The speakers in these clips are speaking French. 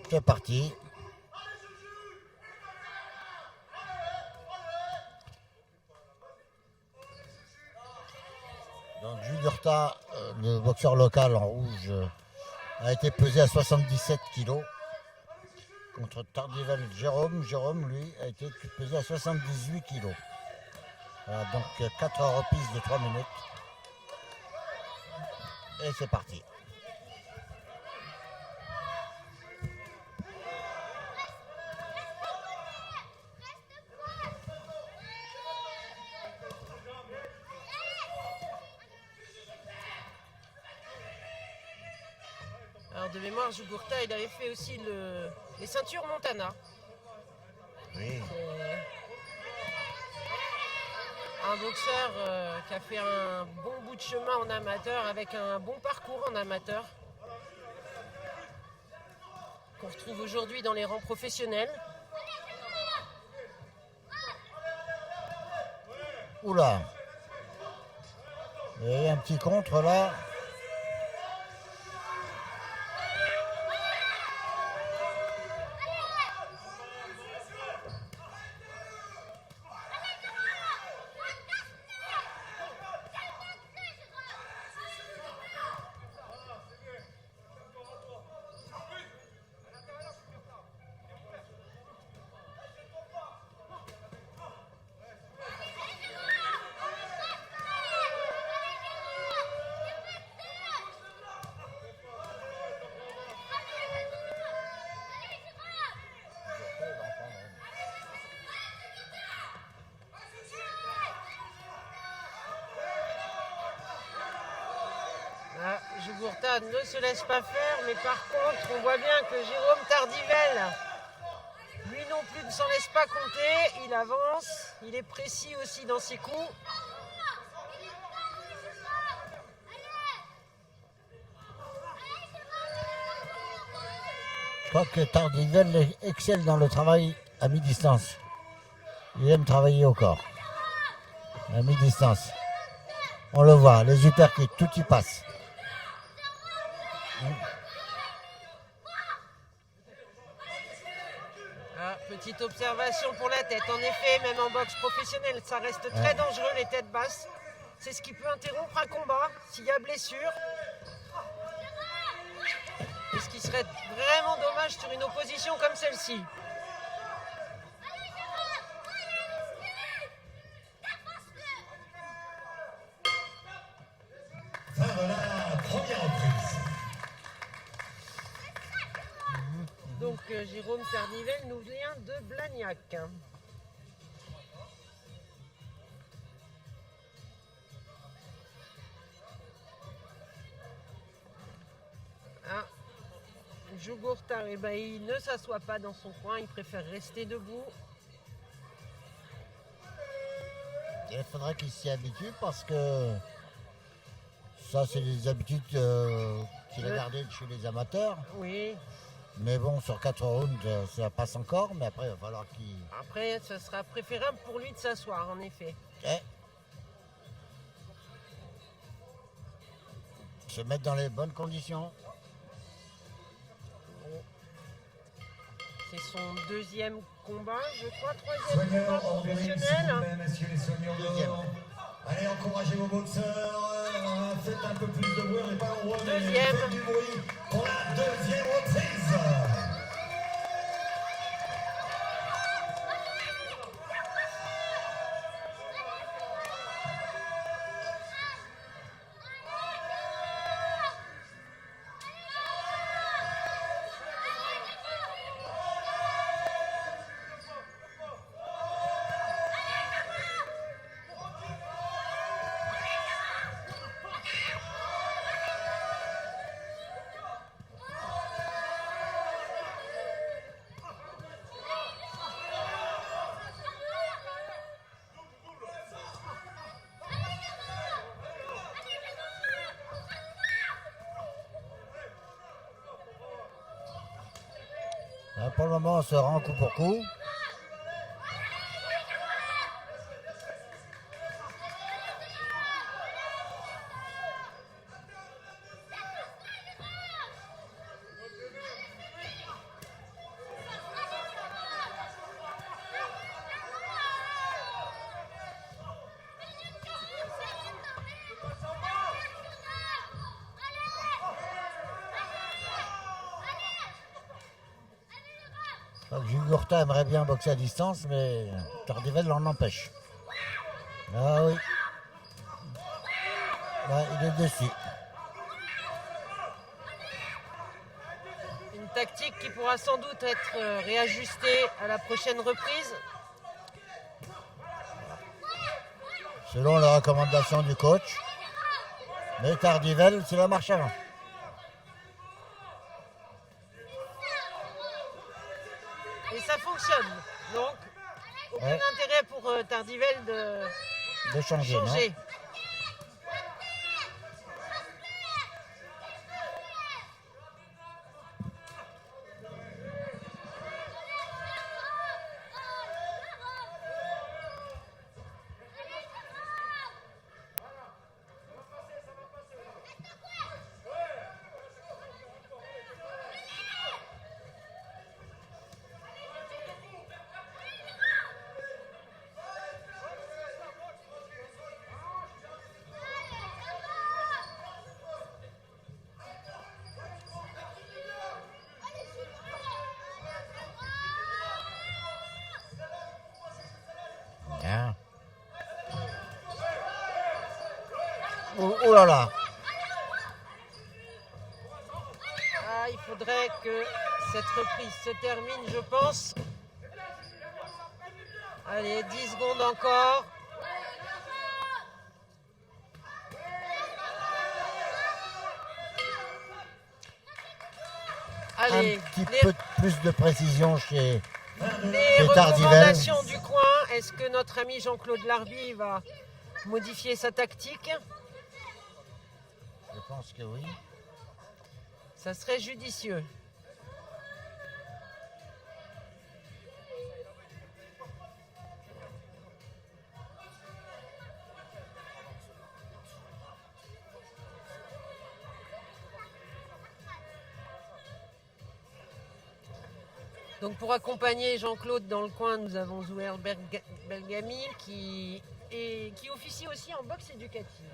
C'est parti. Donc Jugurtha, le boxeur local en rouge, a été pesé à 77 kg contre Tardivel Jérôme. Jérôme, lui, a été pesé à 78 kg. Voilà, donc 4 reprises de 3 minutes. Et c'est parti. Alors de mémoire, Jugurtha, il avait fait aussi les ceintures Montana. Oui. Un boxeur qui a fait un bon bout de chemin en amateur avec un bon parcours en amateur. Qu'on retrouve aujourd'hui dans les rangs professionnels. Oula. Il y a un petit contre là. Jugurtha ne se laisse pas faire, mais par contre, on voit bien que Jérôme Tardivel, lui non plus, ne s'en laisse pas compter. Il avance, il est précis aussi dans ses coups. Je crois que Tardivel excelle dans le travail à mi-distance. Il aime travailler au corps. À mi-distance. On le voit, les uppercuts, tout y passe. Petite observation pour la tête. En effet, même en boxe professionnelle, ça reste très dangereux, les têtes basses. C'est ce qui peut interrompre un combat s'il y a blessure. Et ce qui serait vraiment dommage sur une opposition comme celle-ci. Fin de la première reprise. Donc Jérôme Tardivel nous vient de Blagnac. Jugurtha, il ne s'assoit pas dans son coin, il préfère rester debout. Il faudrait qu'il s'y habitue parce que ça, c'est des habitudes qu'il a gardées chez les amateurs. Oui. Mais bon, sur 4 rounds, ça passe encore, mais après, il va falloir qu'il... Après, ce sera préférable pour lui de s'asseoir, en effet. Se mettre dans les bonnes conditions. C'est son deuxième combat, je crois, troisième combat Soigneurs, professionnel. s'il vous plaît, messieurs les soigneurs dehors. Allez, encouragez vos boxeurs. Faites un peu plus de bruit, on n'est pas nombreux. Deuxième. Faites du bruit pour la deuxième reprise. Pour le moment, on se rend coup pour coup. Jugurtha aimerait bien boxer à distance, mais Tardivel l'en empêche. Ah oui. Là, il est dessus. Une tactique qui pourra sans doute être réajustée à la prochaine reprise. Selon les recommandations du coach. Mais Tardivel, c'est la marche avant. Et ça fonctionne. Donc, aucun Ouais. intérêt pour Tardivel de De changer, non? changer. Hein. Oh là là. Ah, il faudrait que cette reprise se termine, je pense. Allez, 10 secondes encore. Allez, Un petit peu plus de précision chez les Tardivel. recommandations du coin. Est-ce que notre ami Jean-Claude Larby va modifier sa tactique? Je pense que oui. Ça serait judicieux. Donc pour accompagner Jean-Claude dans le coin, nous avons Zouer Belgami qui officie aussi en boxe éducative.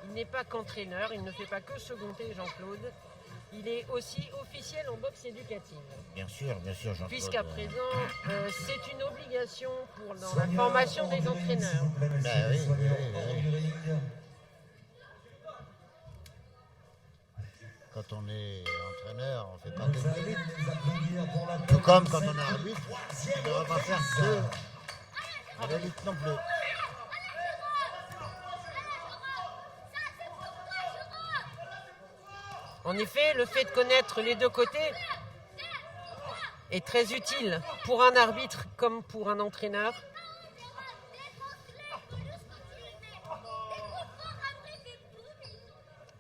Il n'est pas qu'entraîneur, il ne fait pas que seconder Jean-Claude. Il est aussi officiel en boxe éducative. Bien sûr, Jean-Claude. Puisqu'à présent, c'est une obligation dans la formation des entraîneurs. Ben oui. Quand on est entraîneur, on ne fait pas que de l'élite. Tout comme quand on est arbitre, on ne devrait pas faire que de l'élite non plus. En effet, le fait de connaître les deux côtés est très utile pour un arbitre comme pour un entraîneur.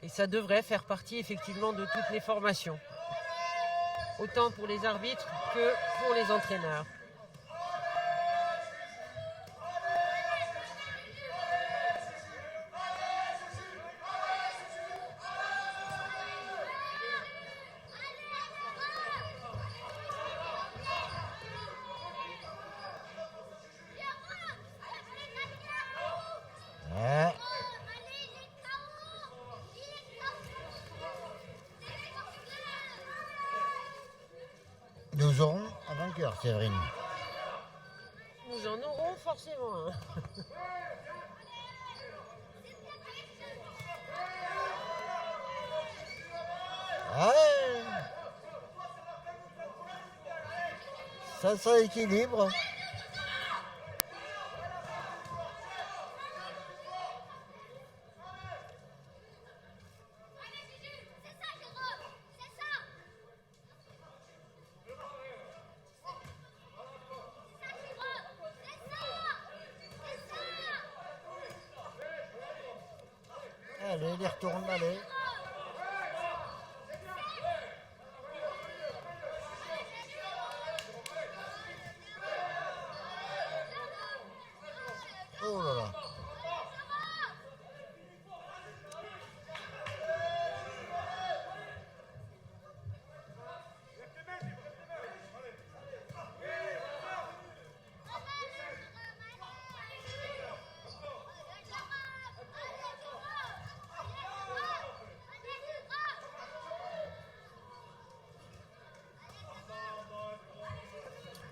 Et ça devrait faire partie effectivement de toutes les formations, autant pour les arbitres que pour les entraîneurs. Ouais. Nous aurons un vainqueur, Séverine. Nous en aurons forcément un. Ouais. Ça équilibre. Allez, il y retourne, allez. Oh là là.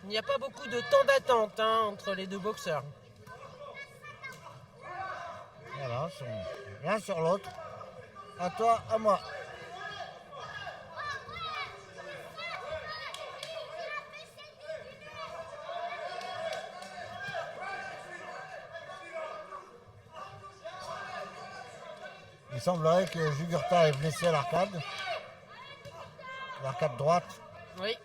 Il n'y a pas beaucoup de temps d'attente hein, entre les deux boxeurs. Voilà, ils sont l'un sur l'autre. À toi, à moi. Il semblerait que Jugurtha ait blessé l'arcade droite. Oui.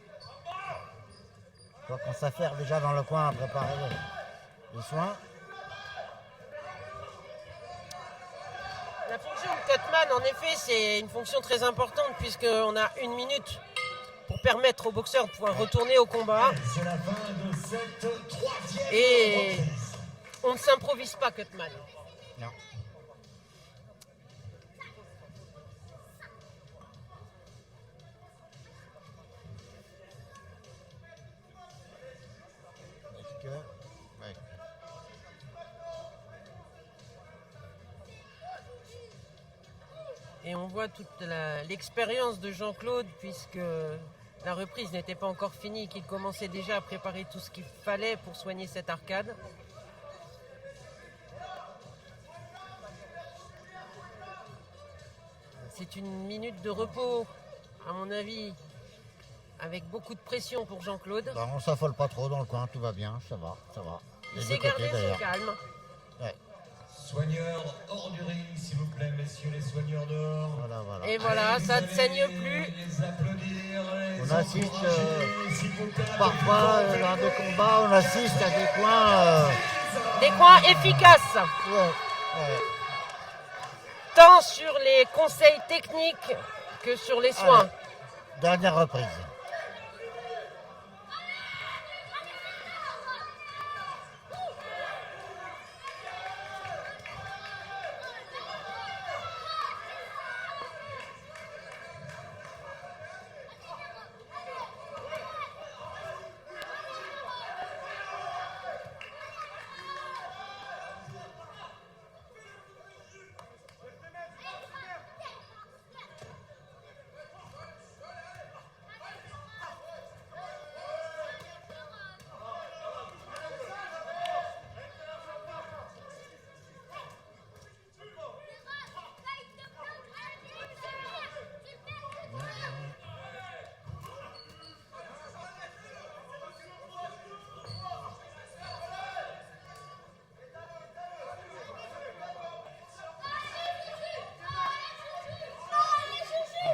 Je vois qu'on s'affaire déjà dans le coin à préparer les soins. La fonction de cutman, en effet, c'est une fonction très importante puisqu'on a 1 minute pour permettre au boxeur de pouvoir retourner au combat. C'est la fin de cette troisième Et reprise. on ne s'improvise pas cutman. Non. Est-ce que... Ouais. Et on voit toute l'expérience de Jean-Claude puisque la reprise n'était pas encore finie, qu'il commençait déjà à préparer tout ce qu'il fallait pour soigner cette arcade. C'est 1 minute de repos, à mon avis, avec beaucoup de pression pour Jean-Claude. Bah, on s'affole pas trop dans le coin, tout va bien, ça va, ça va. Il Les s'est deux côtés, gardé son d'ailleurs. calme. Ouais, Soigneurs hors du ring, s'il vous plaît, messieurs les soigneurs dehors. voilà, voilà. Et voilà, Allez, ça ne vous saigne allez plus. Les applaudir, les On assiste, encourager, s'il vous plaît, un peu Parfois, plus fort. lors des combats, on assiste à des coins... Des coins efficaces, ouais, ouais. tant sur les conseils techniques que sur les soins. Allez, dernière reprise.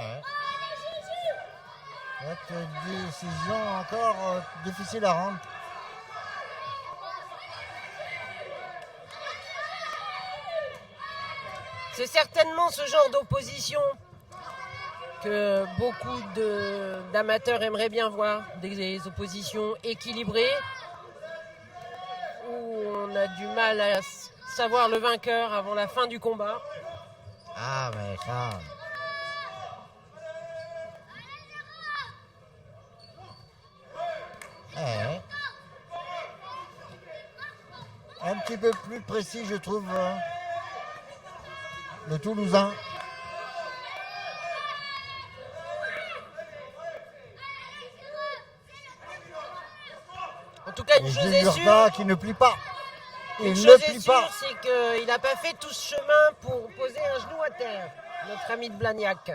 Ouais. Cette décision encore difficile à rendre. C'est certainement ce genre d'opposition que beaucoup d'amateurs aimeraient bien voir, des oppositions équilibrées, où on a du mal à savoir le vainqueur avant la fin du combat. Ah, mais ça... Ouais. Un petit peu plus précis, je trouve, le Toulousain. En tout cas, une Et chose est sûre, Jugurtha qui ne plie pas. Il une ne chose est plie sûre, pas. c'est qu'il n'a pas fait tout ce chemin pour poser un genou à terre, notre ami de Blagnac.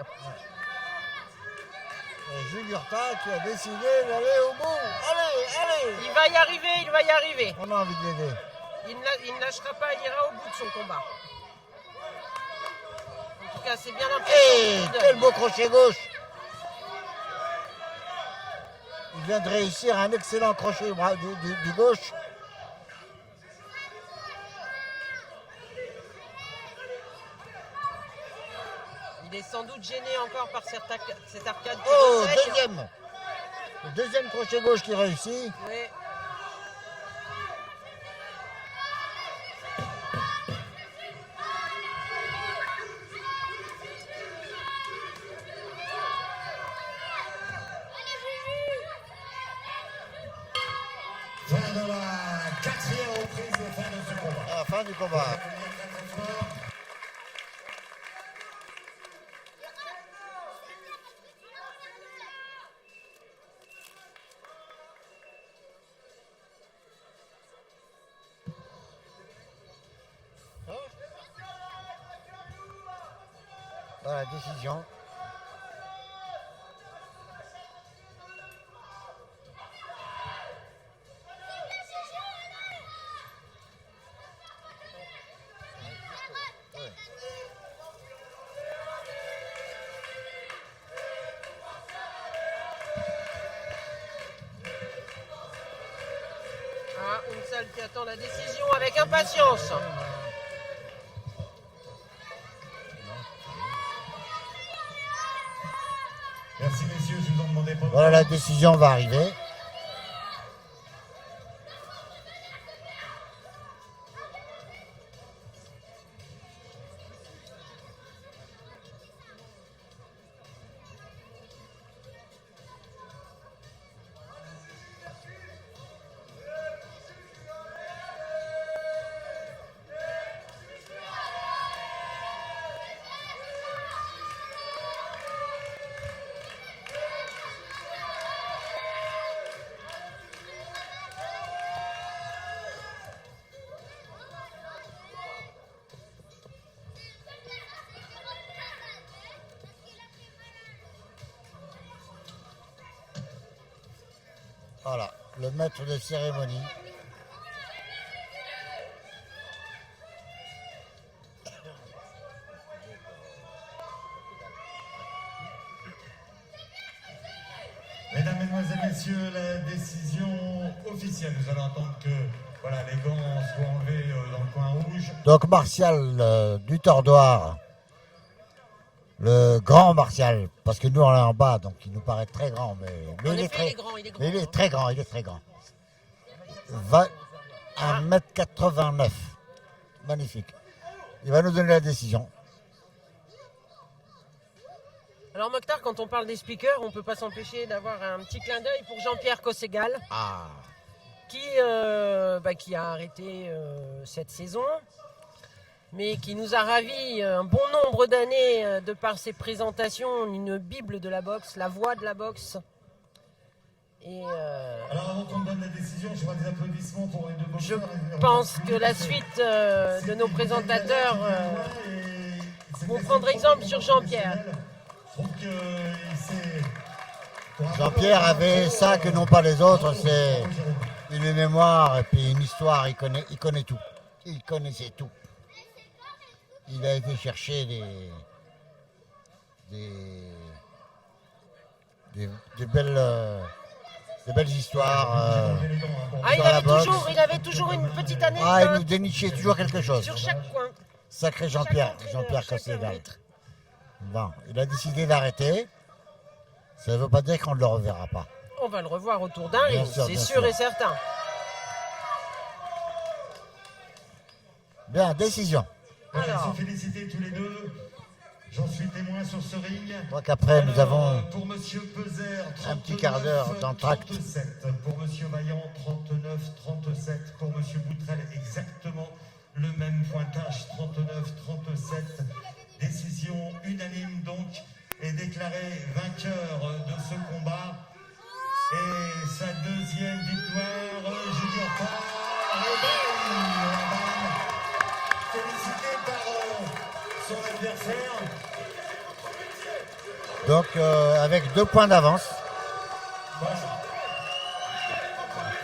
Et Jugurtha qui a décidé d'aller au bout. Allez, allez. Il va y arriver, il va y arriver. On a envie de l'aider. Il ne lâchera pas, il ira au bout de son combat. En tout cas, c'est bien l'impression Et qu'il donne. quel beau crochet gauche. Il vient de réussir un excellent crochet du gauche. Il est sans doute gêné encore par cette arcade qui Oh, renseigne. deuxième. Le deuxième crochet gauche qui réussit. Oui. Fin de la quatrième reprise et fin de ce combat. À la fin du combat. Voilà, décision. Ah, une salle qui attend la décision avec impatience. Merci messieurs, je vous en demandais pas. Voilà, la décision va arriver. Voilà, le maître de cérémonie. Mesdames, Mesdemoiselles, Messieurs, la décision officielle. Nous allons attendre que voilà, les gants soient enlevés dans le coin rouge. Donc Martial du Tordoir, le grand Martial, parce que nous on est en bas, donc il nous paraît très grand, mais En il est effet, très, il est grand, il est grand. mais il est très grand, il est très grand. 1m89, magnifique. Il va nous donner la décision. Alors Mokhtar, quand on parle des speakers, on ne peut pas s'empêcher d'avoir un petit clin d'œil pour Jean-Pierre Cosségal, Ah, qui a arrêté cette saison, mais qui nous a ravis un bon nombre d'années de par ses présentations, une bible de la boxe, la voix de la boxe. Et Alors avant qu'on me donne la décision, je vois des applaudissements pour les deux je boxeurs. pense que la suite de nos présentateurs vont prendre exemple sur Jean-Pierre. Je trouve que c'est... Jean-Pierre avait ça que n'ont pas les autres, c'est une mémoire et puis une histoire, il connaît tout. Il connaissait tout. Il a été chercher des belles histoires. Ah, dans la boxe. il avait toujours une petite anecdote Ah, il nous dénichait toujours quelque chose. sur chaque coin. Sacré chaque Jean-Pierre, entraîneur, Jean-Pierre chaque Cosségal. arbitre. Bon, il a décidé d'arrêter. Ça ne veut pas dire qu'on ne le reverra pas. On va le revoir autour d'un Bien ring, sûr, c'est bien sûr sûr. et certain. Bien, décision. Voilà, Alors. se féliciter tous les deux. J'en suis témoin sur ce ring. Je crois qu'après, nous avons Pour Monsieur Peser, un petit quart d'heure d'entracte. 37. Pour Monsieur Vaillant, 39-37. Pour Monsieur Boutrel, exactement le même pointage, 39-37. Décision unanime donc est déclaré vainqueur de ce combat. Et sa deuxième victoire, Junior félicité par son adversaire. donc avec 2 points d'avance. Voilà.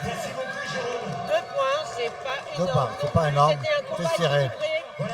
Merci beaucoup, Jérôme. 2 points, c'est pas 2 énorme. points, c'est pas non plus. énorme, C'était un combat c'est serré. équilibré